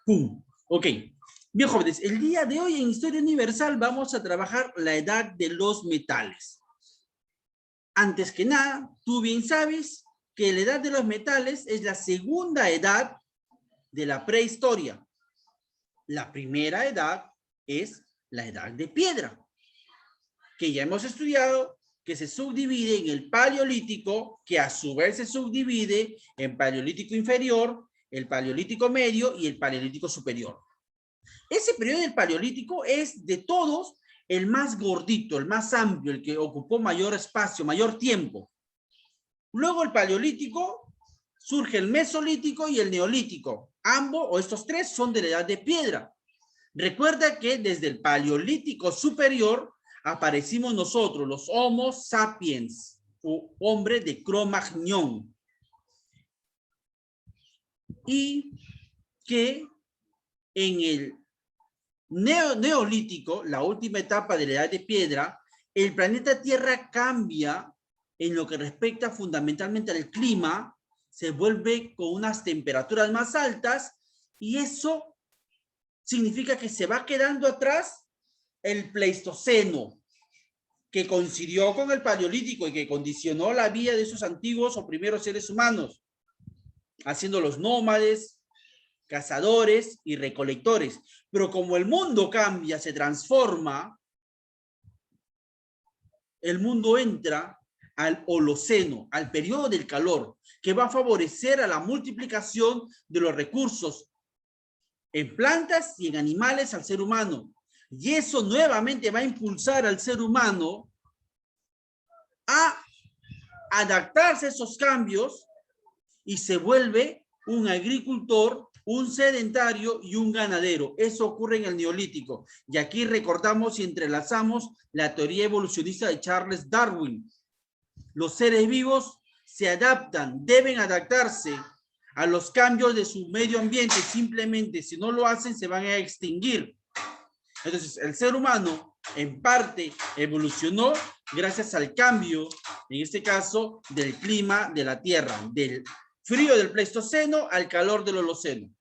¡Pum! Ok. Bien, jóvenes, el día de hoy en Historia Universal vamos a trabajar la edad de los metales. Antes que nada, tú bien sabes que la edad de los metales es la segunda edad de la prehistoria. La primera edad es la edad de piedra, que ya hemos estudiado, que se subdivide en el paleolítico, que a su vez se subdivide en paleolítico inferior, el paleolítico medio y el paleolítico superior. Ese periodo del paleolítico es de todos el más gordito, el más amplio, el que ocupó mayor espacio, mayor tiempo. Luego el paleolítico, surge el mesolítico y el neolítico. Ambos, o estos tres, son de la edad de piedra. Recuerda que desde el paleolítico superior aparecimos nosotros, los Homo sapiens, o hombre de Cro-Magnon. Y que en el neolítico, la última etapa de la edad de piedra, el planeta Tierra cambia en lo que respecta fundamentalmente al clima, se vuelve con unas temperaturas más altas y eso significa que se va quedando atrás el Pleistoceno, que coincidió con el Paleolítico y que condicionó la vida de esos antiguos o primeros seres humanos, haciéndolos nómades, cazadores y recolectores. Pero como el mundo cambia, se transforma, el mundo entra al Holoceno, al periodo del calor, que va a favorecer a la multiplicación de los recursos en plantas y en animales al ser humano. Y eso nuevamente va a impulsar al ser humano a adaptarse a esos cambios y se vuelve un agricultor, un sedentario y un ganadero. Eso ocurre en el Neolítico. Y aquí recordamos y entrelazamos la teoría evolucionista de Charles Darwin. Los seres vivos se adaptan, deben adaptarse a los cambios de su medio ambiente. Simplemente, si no lo hacen, se van a extinguir. Entonces, el ser humano, en parte, evolucionó gracias al cambio, en este caso, del clima de la Tierra, del frío del Pleistoceno al calor del Holoceno.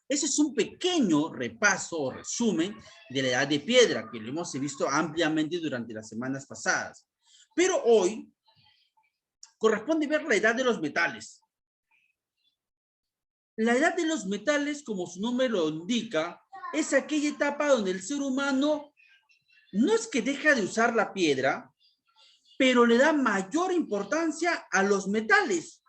Ese es un pequeño repaso o resumen de la edad de piedra, que lo hemos visto ampliamente durante las semanas pasadas. Pero hoy corresponde ver la edad de los metales. La edad de los metales, como su nombre lo indica, es aquella etapa donde el ser humano no es que deja de usar la piedra, pero le da mayor importancia a los metales.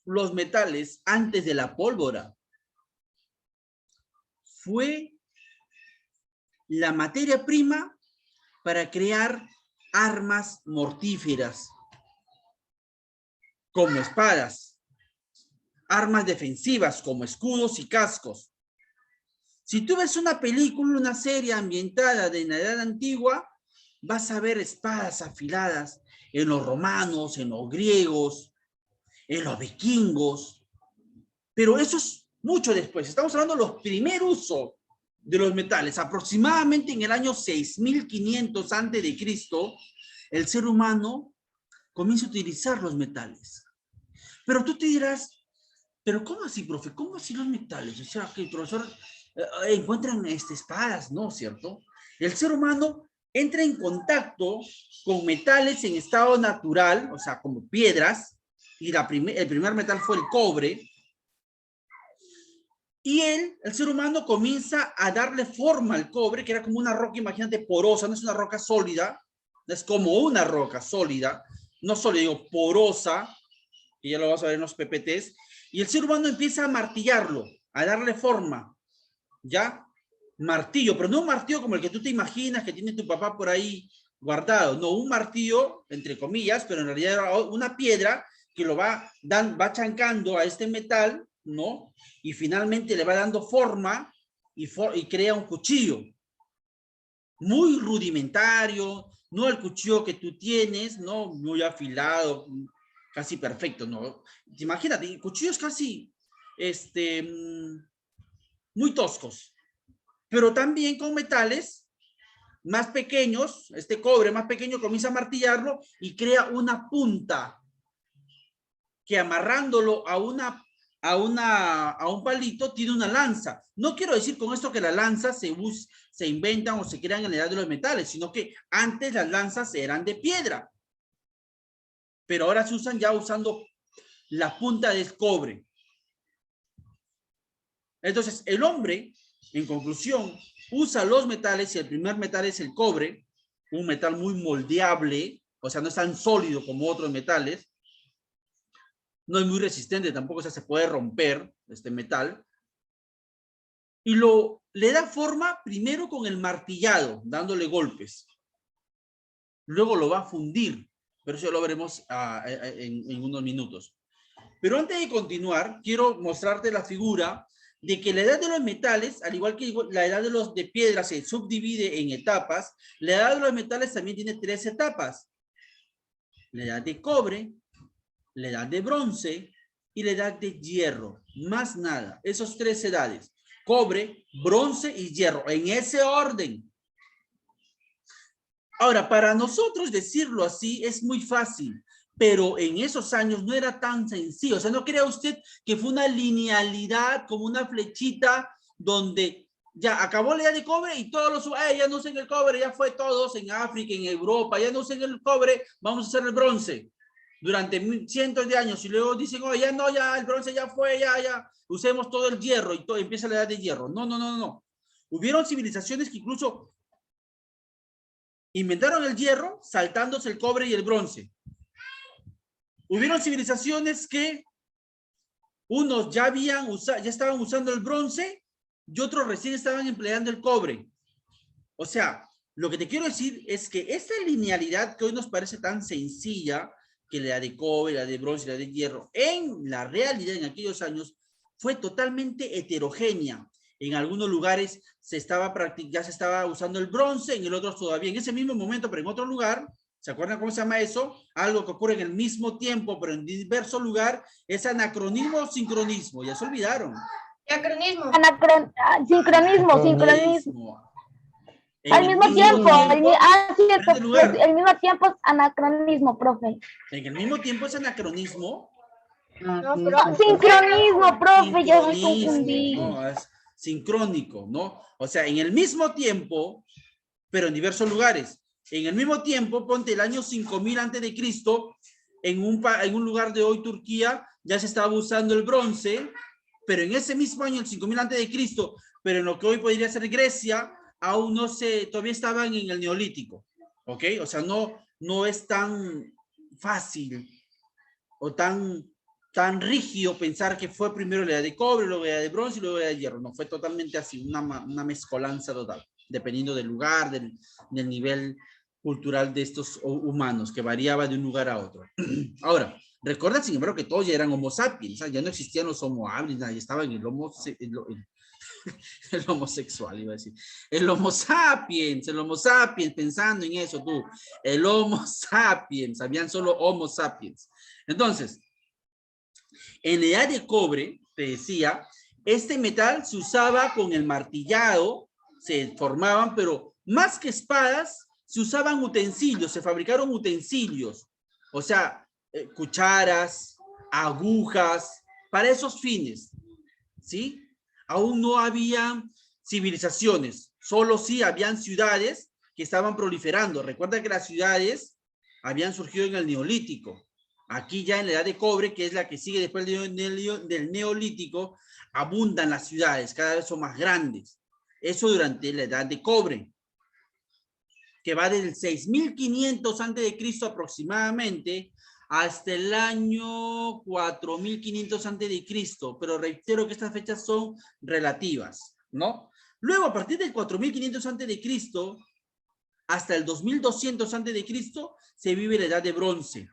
Los metales antes de la pólvora fue la materia prima para crear armas mortíferas, como espadas, armas defensivas como escudos y cascos. Si tú ves una película, una serie ambientada en la Edad Antigua, vas a ver espadas afiladas en los romanos, en los griegos, en los vikingos, pero eso es mucho después. Estamos hablando de los primeros usos de los metales. Aproximadamente en el año 6500 antes de Cristo, el ser humano comienza a utilizar los metales. Pero tú te dirás, ¿pero cómo así, profe? ¿Cómo así los metales? O sea, que el profesor encuentran espadas, ¿no? ¿Cierto? El ser humano entra en contacto con metales en estado natural, o sea, como piedras, y el primer metal fue el cobre, y el ser humano comienza a darle forma al cobre, que era como una roca, imagínate, porosa, no es una roca sólida, es como una roca sólida, no solo digo porosa, que ya lo vas a ver en los PPTs, y el ser humano empieza a martillarlo, a darle forma, ¿ya? Martillo, pero no un martillo como el que tú te imaginas que tiene tu papá por ahí guardado, no, un martillo, entre comillas, pero en realidad era una piedra que lo va chancando a este metal, ¿no? Y finalmente le va dando forma y crea un cuchillo. Muy rudimentario, no el cuchillo que tú tienes, ¿no? Muy afilado, casi perfecto, ¿no? Imagínate, cuchillos casi, muy toscos, pero también con metales más pequeños, este cobre más pequeño comienza a martillarlo y crea una punta. que amarrándolo a un palito tiene una lanza. No quiero decir con esto que las lanzas se inventan o se crean en la edad de los metales, sino que antes las lanzas eran de piedra. Pero ahora se usan ya usando la punta del cobre. Entonces, el hombre, en conclusión, usa los metales y el primer metal es el cobre, un metal muy moldeable, o sea, no es tan sólido como otros metales, no es muy resistente tampoco, o sea, se puede romper este metal, y le da forma primero con el martillado, dándole golpes. Luego lo va a fundir, pero eso lo veremos en unos minutos. Pero antes de continuar, quiero mostrarte la figura de que la edad de los metales, al igual que la edad de piedra se subdivide en etapas, la edad de los metales también tiene 3 etapas. La edad de cobre, la edad de bronce y la edad de hierro. Más nada, esas 3 edades. Cobre, bronce y hierro, en ese orden. Ahora, para nosotros decirlo así es muy fácil, pero en esos años no era tan sencillo. O sea, no crea usted que fue una linealidad como una flechita donde ya acabó la edad de cobre y todos los, ya no usen el cobre, ya fue todos en África, en Europa, ya no usen el cobre, vamos a hacer el bronce durante cientos de años y luego dicen, oh, ya no, ya el bronce ya fue, ya, usemos todo el hierro y todo, empieza la edad de hierro. No. Hubieron civilizaciones que incluso inventaron el hierro saltándose el cobre y el bronce. Hubieron civilizaciones que unos ya estaban usando el bronce y otros recién estaban empleando el cobre. O sea, lo que te quiero decir es que esta linealidad que hoy nos parece tan sencilla, que la de cobre, la de bronce, la de hierro, en la realidad en aquellos años fue totalmente heterogénea. En algunos lugares ya se estaba usando el bronce, en el otro todavía en ese mismo momento, pero en otro lugar. ¿Se acuerdan cómo se llama eso? Algo que ocurre en el mismo tiempo, pero en diverso lugar, es anacronismo o sincronismo. Ya se olvidaron. Anacronismo. Sincronismo. Al mismo tiempo, el mismo tiempo es anacronismo, profe. En el mismo tiempo es anacronismo. No, sincronismo, profe, yo me confundí. No, es sincrónico, ¿no? O sea, en el mismo tiempo, pero en diversos lugares. En el mismo tiempo, ponte el año 5000 antes de Cristo, en un lugar de hoy, Turquía, ya se estaba usando el bronce, pero en ese mismo año, el 5000 antes de Cristo, pero en lo que hoy podría ser Grecia, aún todavía estaban en el Neolítico, ¿ok? O sea, no es tan fácil o tan rígido pensar que fue primero la edad de cobre, luego la edad de bronce y luego la edad de hierro. No, fue totalmente así, una mezcolanza total, dependiendo del lugar, del nivel cultural de estos humanos, que variaba de un lugar a otro. Ahora, recuerda, sin embargo, que todos ya eran homo sapiens, ¿sabes? Ya no existían los homo habilis, ya estaban el homosexual, iba a decir. El homo sapiens, pensando en eso tú. El homo sapiens, habían solo homo sapiens. Entonces, en la edad de cobre, te decía, este metal se usaba con el martillado, se formaban, pero más que espadas, se usaban utensilios, se fabricaron utensilios, o sea, cucharas, agujas, para esos fines, ¿sí? Aún no había civilizaciones, solo sí habían ciudades que estaban proliferando. Recuerda que las ciudades habían surgido en el Neolítico. Aquí ya en la edad de cobre, que es la que sigue después del Neolítico, abundan las ciudades, cada vez son más grandes. Eso durante la edad de cobre, que va del 6500 a.C. aproximadamente hasta el año 4500 a.C., pero reitero que estas fechas son relativas, ¿no? Luego, a partir del 4500 a.C. hasta el 2200 a.C., se vive la edad de bronce.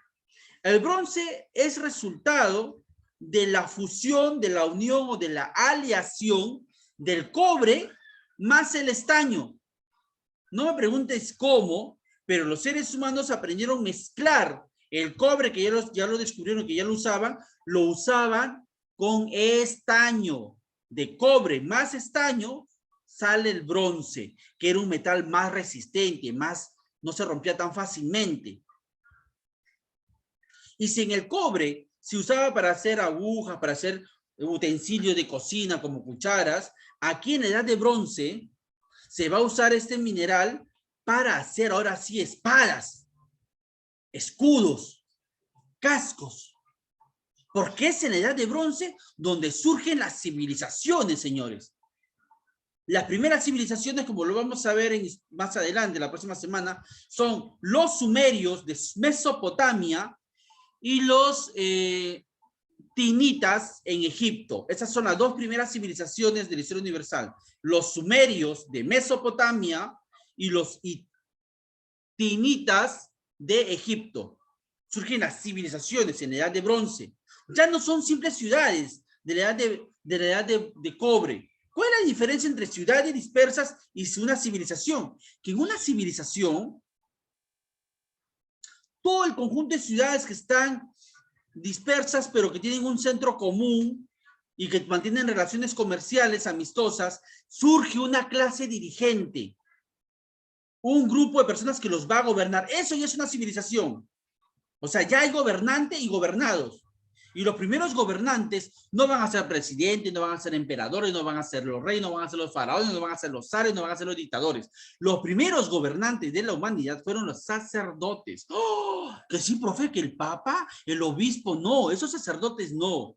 El bronce es resultado de la fusión, de la unión o de la aleación del cobre más el estaño. No me preguntes cómo, pero los seres humanos aprendieron a mezclar el cobre, que ya lo descubrieron, que ya lo usaban con estaño. De cobre más estaño sale el bronce, que era un metal más resistente, no se rompía tan fácilmente. Y si en el cobre se usaba para hacer agujas, para hacer utensilios de cocina como cucharas. Aquí en la edad de bronce se va a usar este mineral para hacer ahora sí espadas, escudos, cascos. Porque es en la edad de bronce donde surgen las civilizaciones, señores. Las primeras civilizaciones, como lo vamos a ver más adelante, la próxima semana, son los sumerios de Mesopotamia y los tinitas en Egipto. Esas son las dos primeras civilizaciones de la historia universal. Los sumerios de Mesopotamia y los tinitas de Egipto. Surgen las civilizaciones en la edad de bronce. Ya no son simples ciudades de la edad de cobre. ¿Cuál es la diferencia entre ciudades dispersas y una civilización? Que en una civilización, todo el conjunto de ciudades que están dispersas, pero que tienen un centro común y que mantienen relaciones comerciales amistosas, surge una clase dirigente, un grupo de personas que los va a gobernar. Eso ya es una civilización. O sea, ya hay gobernante y gobernados. Y los primeros gobernantes no van a ser presidentes, no van a ser emperadores, no van a ser los reyes, no van a ser los faraones, no van a ser los zares, no van a ser los dictadores. Los primeros gobernantes de la humanidad fueron los sacerdotes. ¡Oh! Que sí, profe, que el papa, el obispo, no, esos sacerdotes no.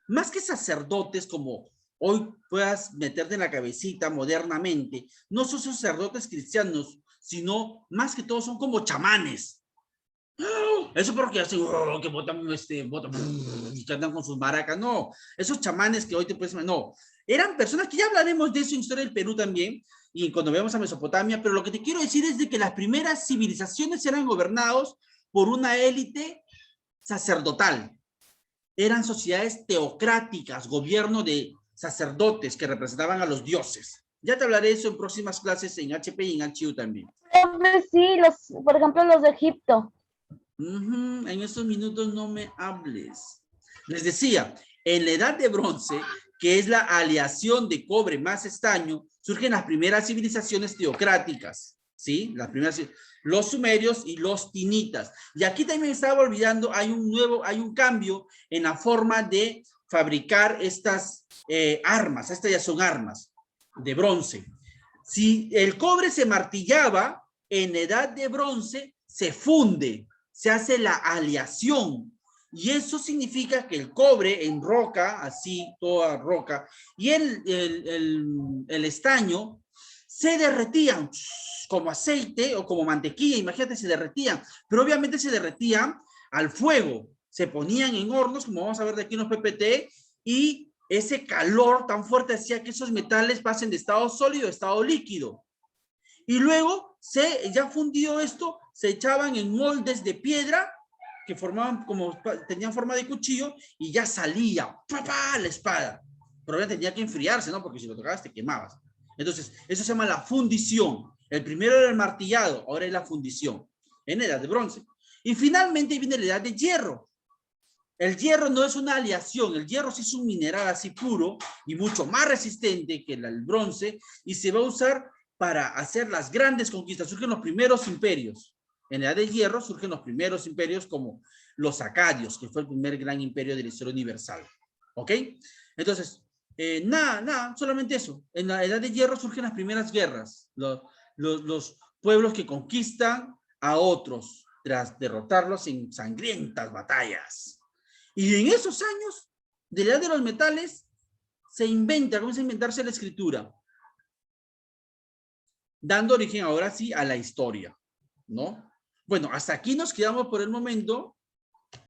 Más que sacerdotes como hoy puedas meterte en la cabecita modernamente, no son sacerdotes cristianos, sino más que todo son como chamanes. Eso porque hacen, que botan, y que andan con sus maracas, no. Esos chamanes que hoy te puedes, no. Eran personas que ya hablaremos de eso en Historia del Perú también, y cuando veamos a Mesopotamia, pero lo que te quiero decir es de que las primeras civilizaciones eran gobernados por una élite sacerdotal. Eran sociedades teocráticas, gobierno de sacerdotes que representaban a los dioses. Ya te hablaré de eso en próximas clases en HP y en HU también. Sí, por ejemplo, los de Egipto. En estos minutos no me hables. Les decía, en la edad de bronce, que es la aleación de cobre más estaño, surgen las primeras civilizaciones teocráticas, ¿sí? Las primeras, los sumerios y los tinitas. Y aquí también estaba olvidando, hay un cambio en la forma de fabricar estas armas. Estas ya son armas de bronce. Si el cobre se martillaba, en la edad de bronce se funde, se hace la aleación, y eso significa que el cobre en roca, así, toda roca, y el estaño se derretían como aceite o como mantequilla, imagínate, se derretían, pero obviamente se derretían al fuego, se ponían en hornos, como vamos a ver de aquí en los PPT, y ese calor tan fuerte hacía que esos metales pasen de estado sólido a estado líquido. Y luego, ya fundido esto, se echaban en moldes de piedra que tenían forma de cuchillo y ya salía ¡papá! La espada. Pero ya tenía que enfriarse, ¿no? Porque si lo tocabas te quemabas. Entonces, eso se llama la fundición. El primero era el martillado, ahora es la fundición, en la edad de bronce. Y finalmente viene la edad de hierro. El hierro no es una aleación, el hierro sí es un mineral así puro y mucho más resistente que el bronce, y se va a usar para hacer las grandes conquistas. Surgen los primeros imperios. En la edad de hierro surgen los primeros imperios como los acadios, que fue el primer gran imperio de la historia universal. ¿Ok? Entonces, nada, solamente eso. En la edad de hierro surgen las primeras guerras. Los pueblos que conquistan a otros tras derrotarlos en sangrientas batallas. Y en esos años, de la edad de los metales, comienza a inventarse la escritura, dando origen ahora sí a la historia, ¿no? Bueno, hasta aquí nos quedamos por el momento.